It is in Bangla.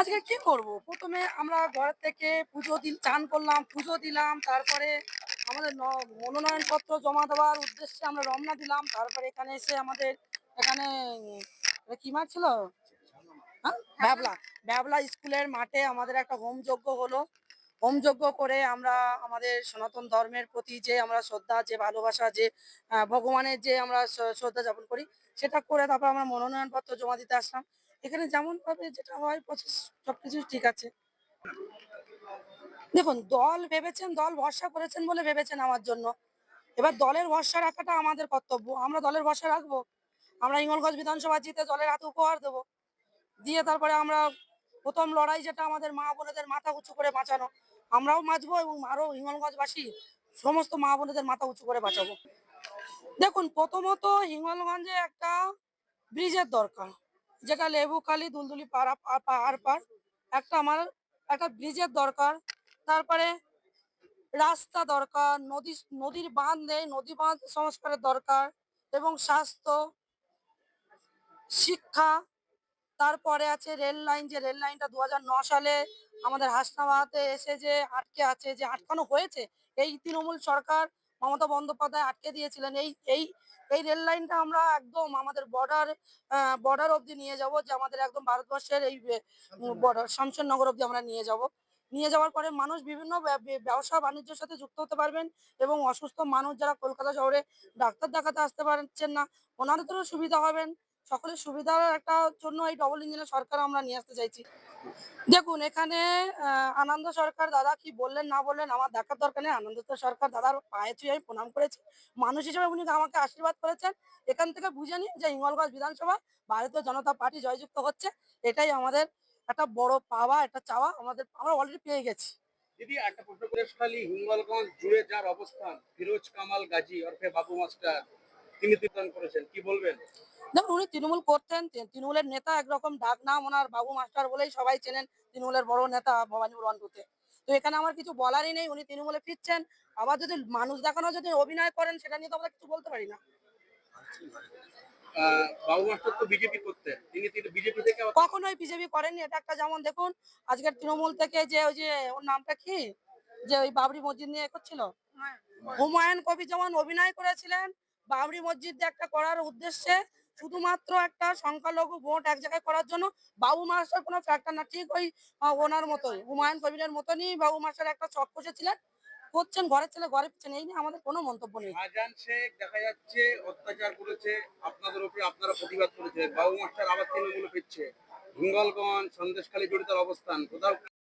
আজকে কি করব? ১ম এ আমরা ঘর থেকে চান করলাম, পুজো দিলাম। তারপরে আমাদের মনোনয়নপত্র জমা দেওয়ার উদ্দেশ্যে আমরা রওনা দিলাম। তারপরে এখানে এসে আমাদের এখানে এটা কি মাঠ ছিল? হ্যাঁ? ব্যাবলা। ব্যাবলা স্কুলের মাঠে আমাদের একটা হোমযজ্ঞ হলো। হোমযজ্ঞ করে আমরা আমাদের সনাতন ধর্মের প্রতি যে আমরা শ্রদ্ধা, যে ভালোবাসা, যে ভগবানের যে আমরা শ্রদ্ধা যাপন করি, সেটা করে তারপর আমরা মনোনয়নপত্র জমা দিতে আসলাম। এখানে যেমনভাবে যেটা হয় প্রসেস সবকিছু ঠিক আছে। দেখুন দল ভেবেছেন, দল ভরসা করেছেন বলে ভেবেছেন আমার জন্য। এবার দলের ভরসা রাখাটা আমাদের কর্তব্য। আমরা দলের ভরসা রাখবো। আমরা হিঙ্গলগঞ্জ বিধানসভা জিতে দলের হাতে উপহার দেবো। দিয়ে তারপরে আমরা ১ম লড়াই যেটা আমাদের মা বোনেদের মাথা উঁচু করে বাঁচানো। আমরাও বাঁচবো এবং আরো হিঙ্গলগঞ্জবাসী সমস্ত মা বোনেদের মাথা উঁচু করে বাঁচাবো। দেখুন প্রথমত হিঙ্গলগঞ্জে একটা ব্রিজের দরকার। যেটা লেবুখালী দুলদুলি পাহাড় পার একটা আমার একটা ব্রিজের দরকার। তারপরে রাস্তা দরকার, নদীর বাঁধ নেই, নদী বাঁধ সংস্কারের দরকার এবং স্বাস্থ্য, শিক্ষা, তারপরে আছে রেল লাইন, যে রেল লাইনটা ২০০৯ সালে আমাদের হাসনাবাদে এসে যে আটকে আছে, যে আটকানো হয়েছে, এই তৃণমূল সরকার মমতা বন্দ্যোপাধ্যায় আটকে দিয়েছিলেন। এই এই এই রেল লাইনটা আমরা একদম আমাদের বর্ডার অবধি নিয়ে যাব, যে আমাদের একদম ভারতবর্ষের এই বর্ডার শামশেরনগর অবধি আমরা নিয়ে যাব। নিয়ে যাওয়ার পরে মানুষ বিভিন্ন ব্যবসা বাণিজ্যের সাথে যুক্ত হতে পারবেন এবং অসুস্থ মানুষ যারা কলকাতা শহরে ডাক্তার দেখাতে আসতে পারছেন না, ওনাদেরও সুবিধা হবেন। সকলের সুবিধার একটা জন্য এই ডবল ইঞ্জিনের সরকার আমরা নিয়ে আসতে চাইছি। দেখুন এখানে আনন্দ সরকার দাদা কি বললেন না বললেন আমার দেখার দরকার নেই। আনন্দ সরকার দাদার পায়ে ছুঁয়ে আমি প্রণাম করেছি। মানুষ হিসেবে উনি আমাকে আশীর্বাদ করেছেন। এখান থেকে বুঝে নিন যে হিঙ্গলগঞ্জ বিধানসভা ভারতীয় জনতা পার্টি জয়যুক্ত হচ্ছে। এটাই আমাদের একটা বড় পাওয়া, একটা চাওয়া আমরা অলরেডি পেয়ে গেছি। দিদি একটা প্রশ্ন করে খালি হিঙ্গলগঞ্জ জুড়ে যার অবস্থান ফিরোজ কামাল গাজী ওরফে বাবু মাস্টার তিনি তীর্থন করেছেন কি বলবেন? দেখুন উনি তৃণমূল করতেন, তৃণমূলের নেতা, একরকম ডাক নাম ওনার বাবু মাস্টার বলেই সবাই চেনেন। তৃণমূলের বড় নেতা ভবানীপুর অঞ্চলে। তো এখানে আমার কিছু বলারই নেই। উনি তৃণমূলে ফিরছেন। আবার যদি মানুষ দেখানো যদি অভিনয় করেন সেটা নিয়ে তো আমরা কিছু বলতে পারি না। বাবু মাস্টার তো বিজেপি করতেন, তিনি বিজেপি থেকে কখনোই বিজেপি করেননি। এটা একটা যেমন দেখুন আজকের তৃণমূল থেকে যে ওই যে ওর নামটা কি, যে ওই বাবরি মসজিদ নিয়ে করছিল, হুমায়ুন কবির যেমন অভিনয় করেছিলেন বাবরি মসজিদ একটা করার উদ্দেশ্যে, শুধুমাত্র একটা সংখ্যালঘু ভোট এক জায়গায় করার জন্য। বাবু মাস্টার কোনো ফ্যাক্টর না, ঠিক ওই ওনার মতোই হুমায়ুন কবিরের মতনই বাবু মাস্টার একটা চক কষেছিলেন। করছেন ঘরের ছেলে ঘরে পিছনে, এই নিয়ে আমাদের কোনো মন্তব্য নেই। শাহজাহান শেখ দেখা যাচ্ছে অত্যাচার করেছে আপনাদের উপরে, আপনারা প্রতিবাদ করেছেন, বাবু মাস্টার আবার তৃণমূলে ফিরছে, হিঙ্গলগঞ্জ সন্দেশখালী জুড়ে তার অবস্থান কোথাও